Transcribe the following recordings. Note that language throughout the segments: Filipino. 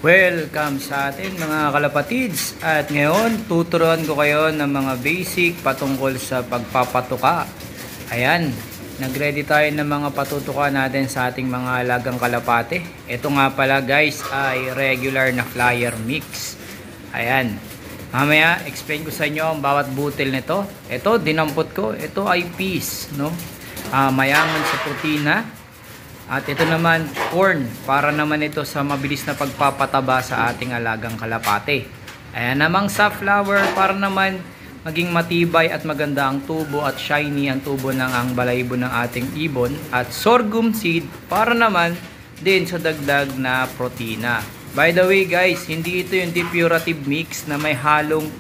Welcome sa atin mga kalapatids, at ngayon tuturuan ko kayo ng mga basic patungkol sa pagpapatuka. Ayan, nagready tayo ng mga patutuka natin sa ating mga alagang kalapate. Ito nga pala guys ay regular na flyer mix. Ayan, mamaya explain ko sa inyo ang bawat butil nito. Ito dinampot ko, ito ay peas, no? Mayaman sa protina. At ito naman, corn, para naman ito sa mabilis na pagpapataba sa ating alagang kalapate. Ayan namang safflower, para naman maging matibay at maganda ang tubo at shiny ang tubo ng ang balahibo ng ating ibon. At sorghum seed, para naman din sa dagdag na protina. By the way guys, hindi ito yung depurative mix na may halong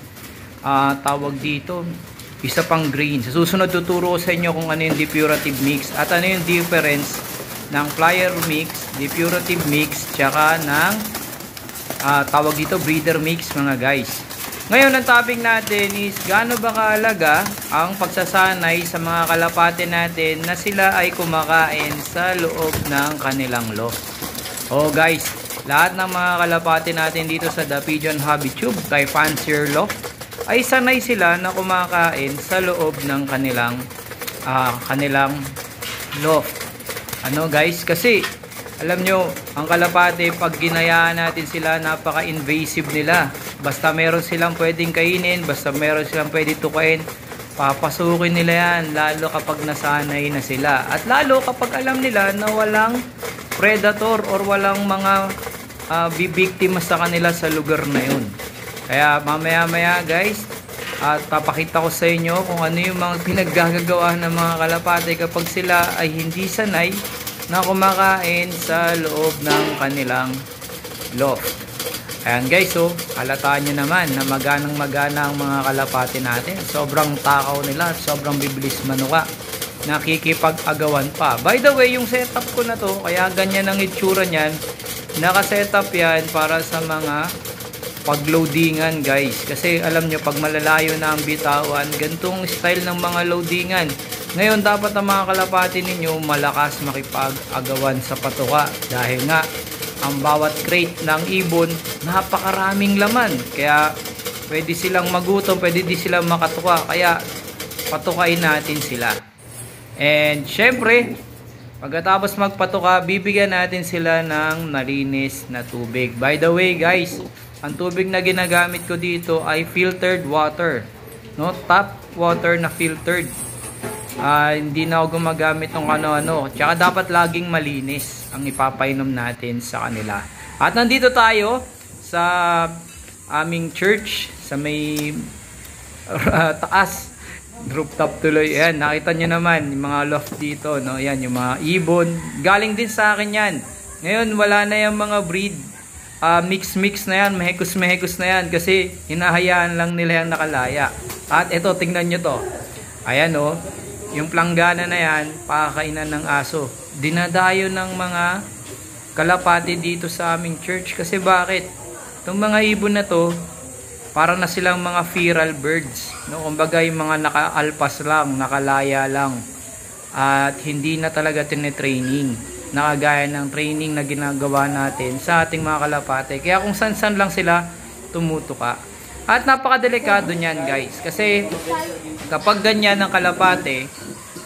tawag dito, isa pang grain. Sa susunod tuturo sa inyo kung ano yung depurative mix at ano yung difference ng flyer mix, depurative mix, tsaka ng tawag dito breeder mix mga guys. Ngayon ang topic natin is gaano ba kahalaga ang pagsasanay sa mga kalapate natin na sila ay kumakain sa loob ng kanilang loft. Oh guys, lahat ng mga kalapate natin dito sa The Pigeon Hobby Tube kay Fancier Loft ay sanay sila na kumakain sa loob ng kanilang loft. Ano guys, kasi alam nyo, ang kalapate pag ginayaan natin sila, napaka-invasive nila. Basta meron silang pwedeng kainin, basta meron silang pwedeng tukain, papasukin nila yan, lalo kapag nasanay na sila. At lalo kapag alam nila na walang predator or walang mga bibiktima sa kanila sa lugar na yun. Kaya mamaya guys, at papakita ko sa inyo kung ano yung mga pinaggagawa ng mga kalapate kapag sila ay hindi sanay na kumakain sa loob ng kanilang loft. Ayan guys, so halataan nyo naman na maganang-magana ang mga kalapate natin. Sobrang takaw nila, sobrang bibilis manuka. Nakikipag-agawan pa. By the way, yung setup ko na to, kaya ganyan ang itsura nyan. Naka-setup yan para sa mga pagloadingan guys, kasi alam nyo pag malalayo na ang bitawan, gantong style ng mga loadingan. Ngayon dapat ang mga kalapate ninyo malakas makipag-agawan sa patuka, dahil nga ang bawat crate ng ibon napakaraming laman, kaya pwede silang magutom, pwede di silang makatuka, kaya patukain natin sila. And syempre pagkatapos magpatuka, bibigyan natin sila ng malinis na tubig. By the way guys, ang tubig na ginagamit ko dito ay filtered water, no? Tap water na filtered. Hindi na ako gumagamit ng ano-ano. Tsaka dapat laging malinis ang ipapainom natin sa kanila. At nandito tayo sa aming church sa may taas, rooftop tuloy. Ayan, nakita nyo naman yung mga loft dito, no? Ayan, yung mga ibon. Galing din sa akin yan. Ngayon wala na yung mga breed. Mix na yan, mehekos na yan, kasi hinahayaan lang nila yan nakalaya. At ito, tingnan nyo to. Ayan o, yung planggana na yan, pakakainan ng aso. Dinadayo ng mga kalapate dito sa aming church. Kasi bakit? Itong mga ibon na to, para na silang mga feral birds, no? Kumbaga yung mga nakaalpas lang, nakalaya lang. At hindi na talaga tinetraining, nakagaya ng training na ginagawa natin sa ating mga kalapate. Kaya kung san-san lang sila tumutuka. At napakadelikado niyan guys, kasi kapag ganyan ng kalapate,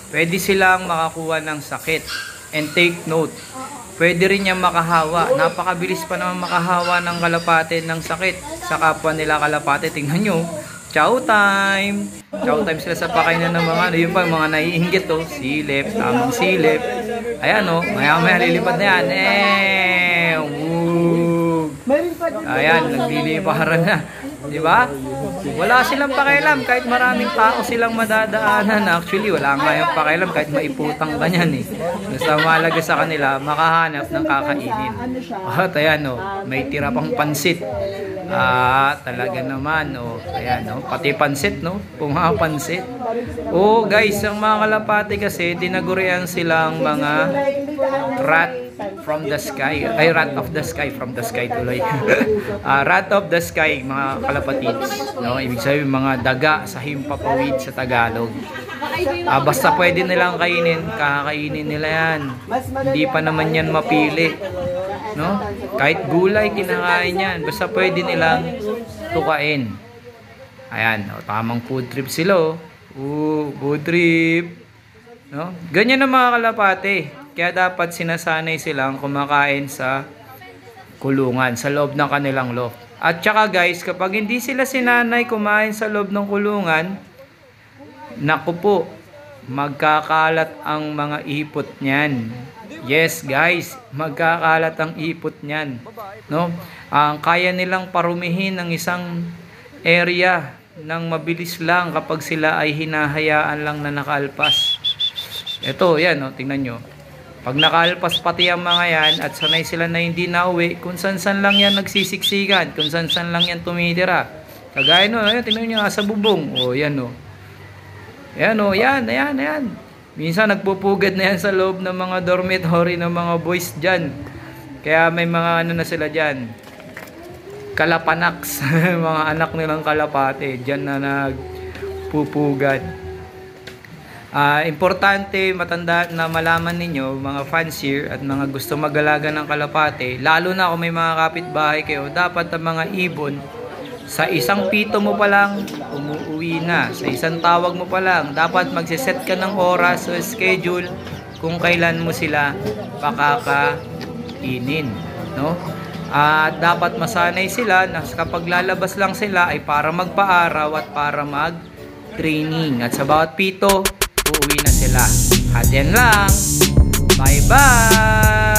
pwede silang makakuha ng sakit. And take note, pwede rin niyang makahawa. Napakabilis pa naman makahawa ng kalapate ng sakit sa kapwa nila kalapate. Tingnan nyo, chow time! Chow time sila sa pakainan ng mga ano, yun pa, mga naiinggit to, silip, tamang silip. Ayan o, maya lilipad na yan. Ayan, nagliliparan na. Diba? Wala silang pakialam kahit maraming tao silang madadaanan. Actually, wala nga yung pakialam kahit maiputang ka niyan eh. Basta mahalaga sa kanila, makahanap ng kakainin. At ayan o, may tira pang pansit. Talaga naman, oh. Ayan, oh. Pati pansit, no? Pumapansit. Oh, guys, ang mga kalapate kasi dinagurian silang mga rat from the sky. Ay, rat of the sky, from the sky tuloy. Rat of the sky, mga kalapatids, no? Ibig sabihin mga daga sa himpapawid sa Tagalog. Basta pwede nilang kainin, kakainin nila yan. Hindi pa naman yan mapili. no? Kahit gulay, kinakain yan. Basta pwede nilang tukain. Ayan, tamang food trip sila. Food trip. No? Ganyan ang mga kalapate. Kaya dapat sinasanay silang kumakain sa kulungan, sa loob ng kanilang loft. At saka guys, kapag hindi sila sinanay kumain sa loob ng kulungan, naku po, magkakalat ang mga ipot niyan. Yes guys, magkakalat ang ipot niyan. No? Ang kaya nilang parumihin ng isang area ng mabilis lang kapag sila ay hinahayaan lang na nakaalpas. Ito, yan, no? Tingnan nyo. Pag nakaalpas pati ang mga yan at sanay sila na hindi nauwi, kung san-san lang yan nagsisiksikan, kung san-san lang yan tumitira. Kagaya no, ayan, tingnan nyo, sa bubong. O, yan, no. Ayan, o, yan, ayan, ayan. Minsan nagpupugad na yan sa loob ng mga dormitory ng mga boys dyan. Kaya may mga ano na sila dyan. Kalapanaks. Mga anak nilang kalapate. Dyan na nagpupugad. Importante matanda na malaman ninyo, mga fancier at mga gusto mag-alaga ng kalapate, lalo na kung may mga kapitbahay kayo, dapat ang mga ibon, sa isang pito mo pa lang, umuwi na. Sa isang tawag mo pa lang, dapat magsiset ka ng oras o schedule kung kailan mo sila pakakainin. No? At dapat masanay sila na kapag lalabas lang sila ay para magpaaraw at para mag-training. At sa bawat pito, uuwi na sila. At yan lang. Bye-bye!